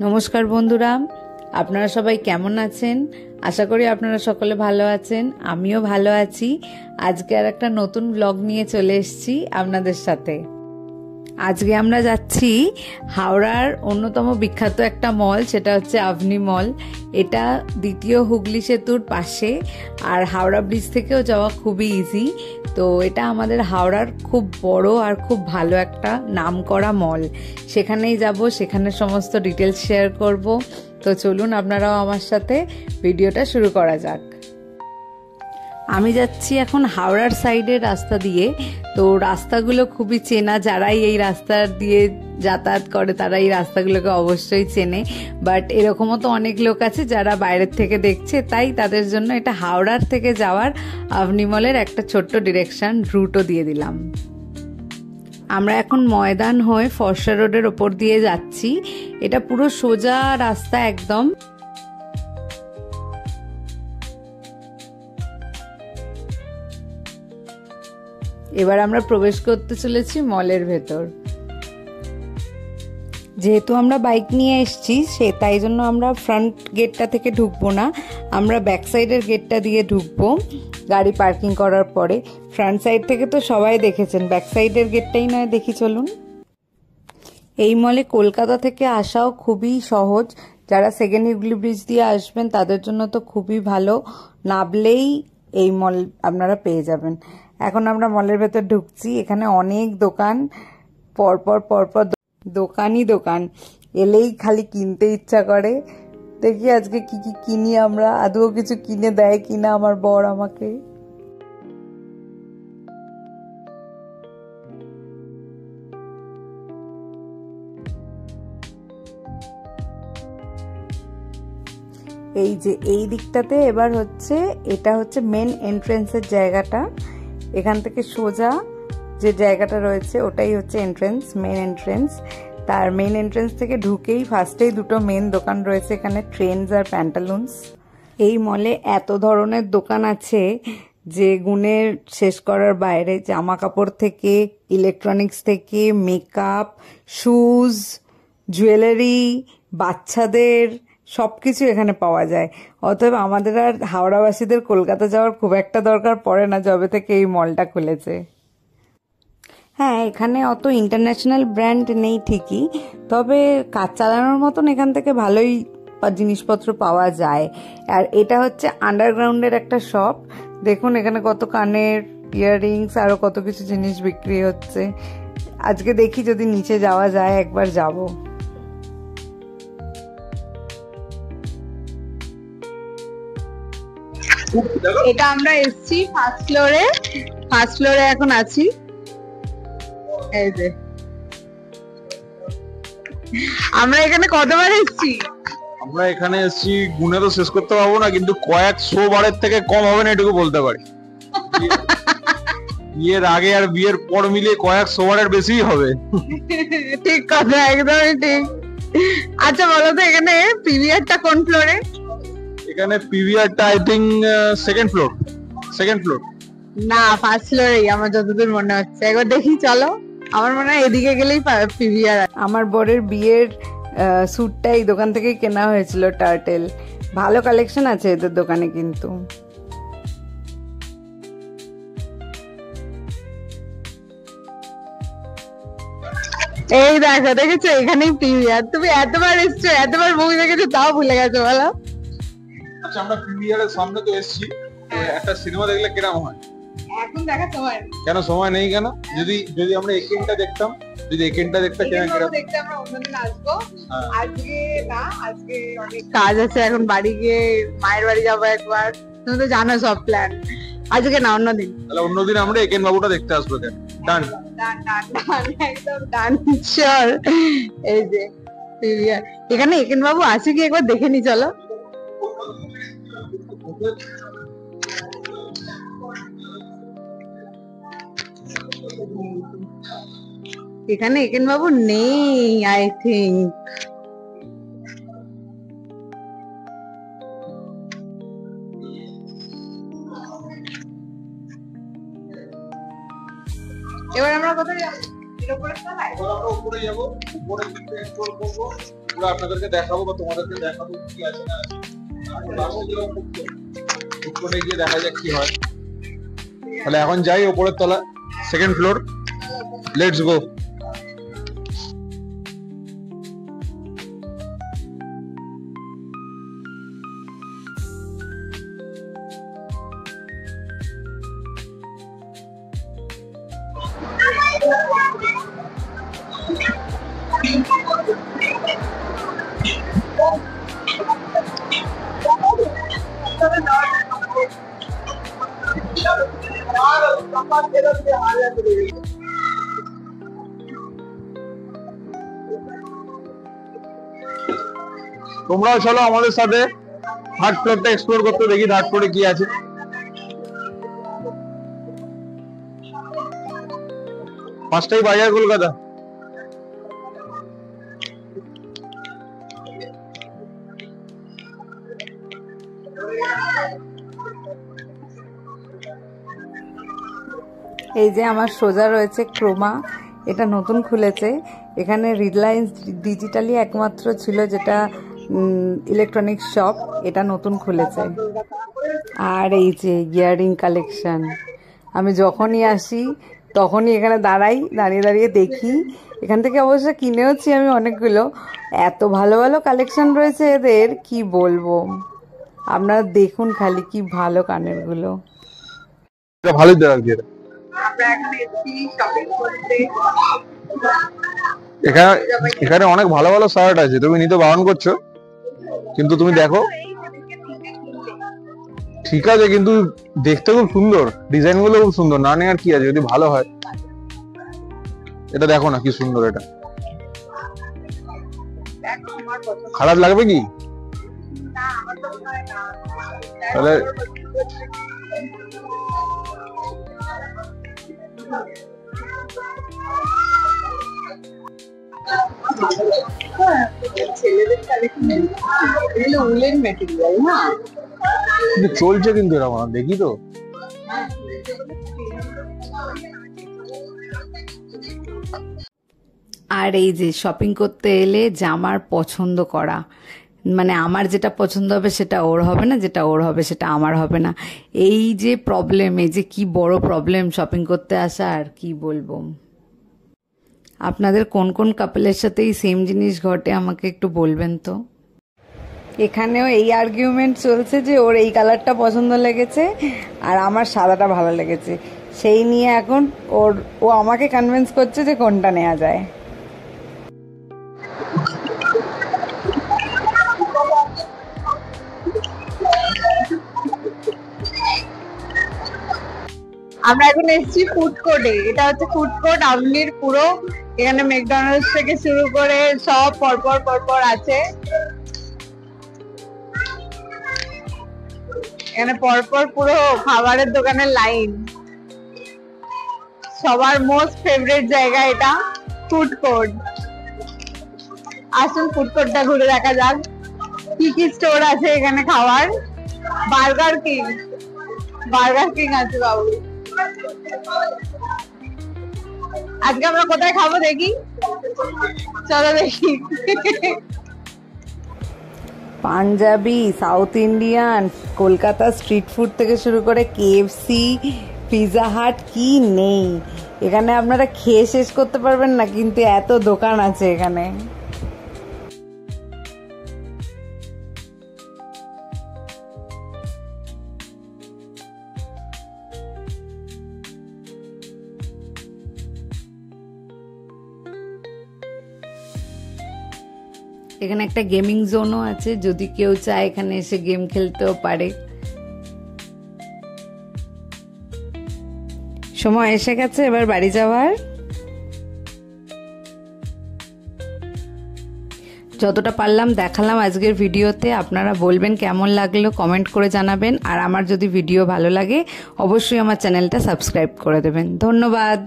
নমস্কার বন্ধুরা, আপনারা সবাই কেমন আছেন? আশা করি আপনারা সকলে ভালো আছেন। আমিও ভালো আছি। আজকে আর একটা নতুন ব্লগ নিয়ে চলে এসেছি আপনাদের সাথে। আজকে আমরা যাচ্ছি হাওড়ার অন্যতম বিখ্যাত একটা মল, সেটা হচ্ছে আভনি মল। এটা দ্বিতীয় হুগলি সেতুর পাশে, আর হাওড়া ব্রিজ থেকেও যাওয়া খুবই ইজি। তো এটা আমাদের হাওড়ার খুব বড় আর খুব ভালো একটা নামকরা মল। সেখানেই যাব, সেখানে সমস্ত ডিটেলস শেয়ার করব। তো চলুন আপনারাও আমার সাথে ভিডিওটা শুরু করা যাক। আমি যাচ্ছি এখন হাওড়ার সাইডের রাস্তা দিয়ে। তো রাস্তাগুলো খুবই চেনা, যারাই এই রাস্তা দিয়ে যাতায়াত করে তারা এই রাস্তাগুলোকে অবশ্যই চেনে। বাট এরকমও তো অনেক লোক আছে যারা বাইরের থেকে দেখছে, তাই তাদের জন্য এটা হাওড়ার থেকে যাওয়ার আভনি মলের একটা ছোট্ট ডিরেকশন রুটও দিয়ে দিলাম। আমরা এখন ময়দান হয়ে ফর্সা রোডের ওপর দিয়ে যাচ্ছি। এটা পুরো সোজা রাস্তা একদম। এবার আমরা প্রবেশ করতে চলেছি মলের ভেতর। যেহেতু আমরা বাইক নিয়ে এসেছি, তাই জন্য আমরা ফ্রন্ট গেটটা থেকে ঢুকবো না, আমরা ব্যাক সাইডের গেটটা দিয়ে ঢুকবো গাড়ি পার্কিং করার পরে। ফ্রন্ট সাইড থেকে তো সবাই দেখেছেন, ব্যাক সাইডের গেটটাই নয় দেখি চলুন। এই মলে কলকাতা থেকে আসাও খুবই সহজ। যারা সেকেন্ড হুগলি ব্রিজ দিয়ে আসবেন তাদের জন্য তো খুবই ভালো, নামলেই এই মল আপনারা পেয়ে যাবেন। এখন আমরা মলের ভেতর ঢুকছি। এখানে অনেক দোকান, পরপর দোকানই দোকান, এলেই খালি কিনতে ইচ্ছা করে। দেখি আজকে কি কি কিনি আমরা, আদৌ কিছু কিনে দেয় কিনা আমার বর আমাকে। এই যে এই দিকটাতে এবার হচ্ছে, এটা হচ্ছে মেন এন্ট্রেন্সের জায়গাটা। এখান থেকে সোজা যে জায়গাটা রয়েছে ওটাই হচ্ছে এন্ট্রেন্স, মেন এন্ট্রেন্স। তার মেন এন্ট্রেন্স থেকে ঢুকেই ফার্স্টেই দুটো মেন দোকান রয়েছে এখানে, ট্রেন্ডস আর প্যান্টালুন্স। এই মলে এত ধরনের দোকান আছে যে গুণে শেষ করার বাইরে। জামা কাপড় থেকে, ইলেকট্রনিক্স থেকে, মেকআপ, শুজ, জুয়েলারি, বাচ্চাদের সবকিছু এখানে পাওয়া যায়। অতএব আমাদের আর হাওড়াবাসীদের কলকাতা যাওয়ার খুব একটা দরকার পড়ে না, যবে থেকে এই মলটা খুলেছে। হ্যাঁ, এখানে অত ইন্টারন্যাশনাল ব্র্যান্ড নেই ঠিকই, তবে কাজ চালানোর মতন এখান থেকে ভালোই জিনিসপত্র পাওয়া যায়। আর এটা হচ্ছে আন্ডারগ্রাউন্ডের একটা শপ। দেখুন এখানে কত কানের ইয়াররিংস আরো কত কিছু জিনিস বিক্রি হচ্ছে। আজকে দেখি যদি নিচে যাওয়া যায়, একবার যাব। এটা আমরা এসছি ফার্স্ট ফ্লোরে এখন আছি। এই যে আমরা এখানে কতবার এসছি, আমরা এখানে এসছি গুনে তো শেষ করতে পারবো না, কিন্তু কয়েকশো বারের থেকে কম হবে না এটুকু বলতে পারি। বিয়ের আগে আর বিয়ের পর মিলিয়ে কয়েকশো বারের বেশি হবে। ঠিক কথা, একদমই ঠিক। আচ্ছা বলো তো, এখানে পিভিআরটা কোন ফ্লোরে? এখানে পিভিআরটা আই থিঙ্ক সেকেন্ড ফ্লোর। না, ফার্স্ট ফ্লোরেই আমার যতদূর মনে হচ্ছে। একবার দেখি চলো, আমার মনে হয় এদিকে গেলেই পিভিআর। আমার বরের বিয়ের স্যুটটা এই দোকান থেকেই কেনা হয়েছিল, টার্টেল। ভালো কালেকশন আছে এদের দোকানে কিন্তু। এই দেখো, দেখেছো এখানেই পিভিআর। তুমি এতবার এসছো, এতবার মুভি দেখেছো, তাও ভুলে গেছো বলো? আচ্ছা, আমরা পিভিআরের সামনে তো এসেছি, একটা সিনেমা দেখলে কিরকম হয়? এখন দেখা সময় নেই। কেন সময় নেই কেন? যদি আমরা একেনটা দেখতাম, দেখতে আমরা অন্যদিন আসবো। আজকে না, আজকে অনেক কাজ আছে, এখন বাড়ি গিয়ে মায়ের বাড়ি যাবো একবার। তুমি তো জানো সব প্ল্যান। আজকে না, অন্যদিন। তাহলে অন্যদিন আমরা একেন বাবুটা দেখতে আসবো। ডান, একদম ডান, শিওর। এই যে পিভিআর, এখানে একেন বাবু আছে কি একবার দেখে নি চলো। এখানে একেন বাবু নেই আই থিঙ্ক। এবার আমরা কোথায় যাবো? উপরে যাবো, উপরে থেকে এক্সপ্লোর করবো। পুরো আপনাদেরকে দেখাবো বা তোমাদেরকে দেখাবো কি আছে না আছে। উপরে গিয়ে দেখা যাক কি হয়। তাহলে এখন যাই উপরের তলা, সেকেন্ড ফ্লোর, লেটস গো। তোমরাও চলো আমাদের সাথে থার্ড ফ্লোরটা এক্সপ্লোর করতে, দেখি থার্ড ফ্লোরে কি আছে। পাঁচটাই বাজার কলকাতা। এই যে আমার সোজা রয়েছে ক্রোমা, এটা নতুন খুলেছে। এখানে রিলায়েন্স ডিজিটালি একমাত্র ছিল যেটা ইলেকট্রনিক্স শপ, এটা নতুন খুলেছে। আর এই যে ইয়াররিং কালেকশন, আমি যখনই আসি তখনই এখানে দাঁড়িয়ে দাঁড়িয়ে দেখি। এখান থেকে অবশ্য কিনেওছি আমি অনেকগুলো। এত ভালো ভালো কালেকশন রয়েছে এদের, কি বলবো। আপনারা দেখুন খালি কি ভালো কানের গুলো, ভালোই লাগছে। এখানে অনেক ভালো ভালো শার্ট আছে, তুমি নিতে বারণ করছো, কিন্তু তুমি দেখো ঠিক আছে, কিন্তু দেখতে খুব সুন্দর, ডিজাইন গুলো খুব সুন্দর। না নেওয়ার কি আছে, যদি ভালো হয়। এটা দেখো না কি সুন্দর, এটা খারাপ লাগবে কি? তাহলে চলছে কিন্তু এরকম, দেখি তো। আর এই যে শপিং করতে এলে জামার পছন্দ করা, মানে আমার যেটা পছন্দ হবে সেটা ওর হবে না, যেটা ওর হবে সেটা আমার হবে না। এই যে প্রবলেম, এই যে কি বড় প্রবলেম শপিং করতে আসা, আর কি বলবো। আপনাদের কোন কোন কাপলের সাথে এই সেম জিনিস ঘটে আমাকে একটু বলবেন তো। এখানেও এই আর্গুমেন্ট চলছে যে ওর এই কালারটা পছন্দ লেগেছে আর আমার সাদাটা ভালো লেগেছে, সেই নিয়ে এখন ও আমাকে কনভিন্স করছে যে কোনটা নেওয়া যায়। আমরা এখন এসেছি ফুড কোর্টে। এটা হচ্ছে ফুড কোর্ট আবনির পুরো। এখানে ম্যাকডোনাল্ডস থেকে শুরু করে সব পরপর আছে। এখানে পরপর পুরো খাবারের দোকানের লাইন। সবার মোস্ট ফেভারিট জায়গা এটা, ফুড কোর্ট। আসুন ফুড কোর্টটা ঘুরে দেখা যাক কি কি স্টোর আছে এখানে খাওয়ার। বার্গার কিং আছে বাবু। আজকে আমরা কোথায় খাবো দেখি, চলো দেখি। Punjabi, South Indian, Kolkata street food থেকে শুরু করে KFC, পিৎজা হাট, কি নেই এখানে। আপনারা খেয়ে শেষ করতে পারবেন না, কিন্তু এত দোকান আছে এখানে। এখানে একটা গেমিং জোনও আছে, যদি কেউ চায় এখানে এসে গেম খেলতেও পারে। সময় এসে গেছে এবার বাড়ি যাওয়ার। যতটা পারলাম দেখালাম আজকের ভিডিওতে। আপনারা বলবেন কেমন লাগলো, কমেন্ট করে জানাবেন। আর আমার যদি ভিডিও ভালো লাগে অবশ্যই আমার চ্যানেলটা সাবস্ক্রাইব করে দেবেন। ধন্যবাদ।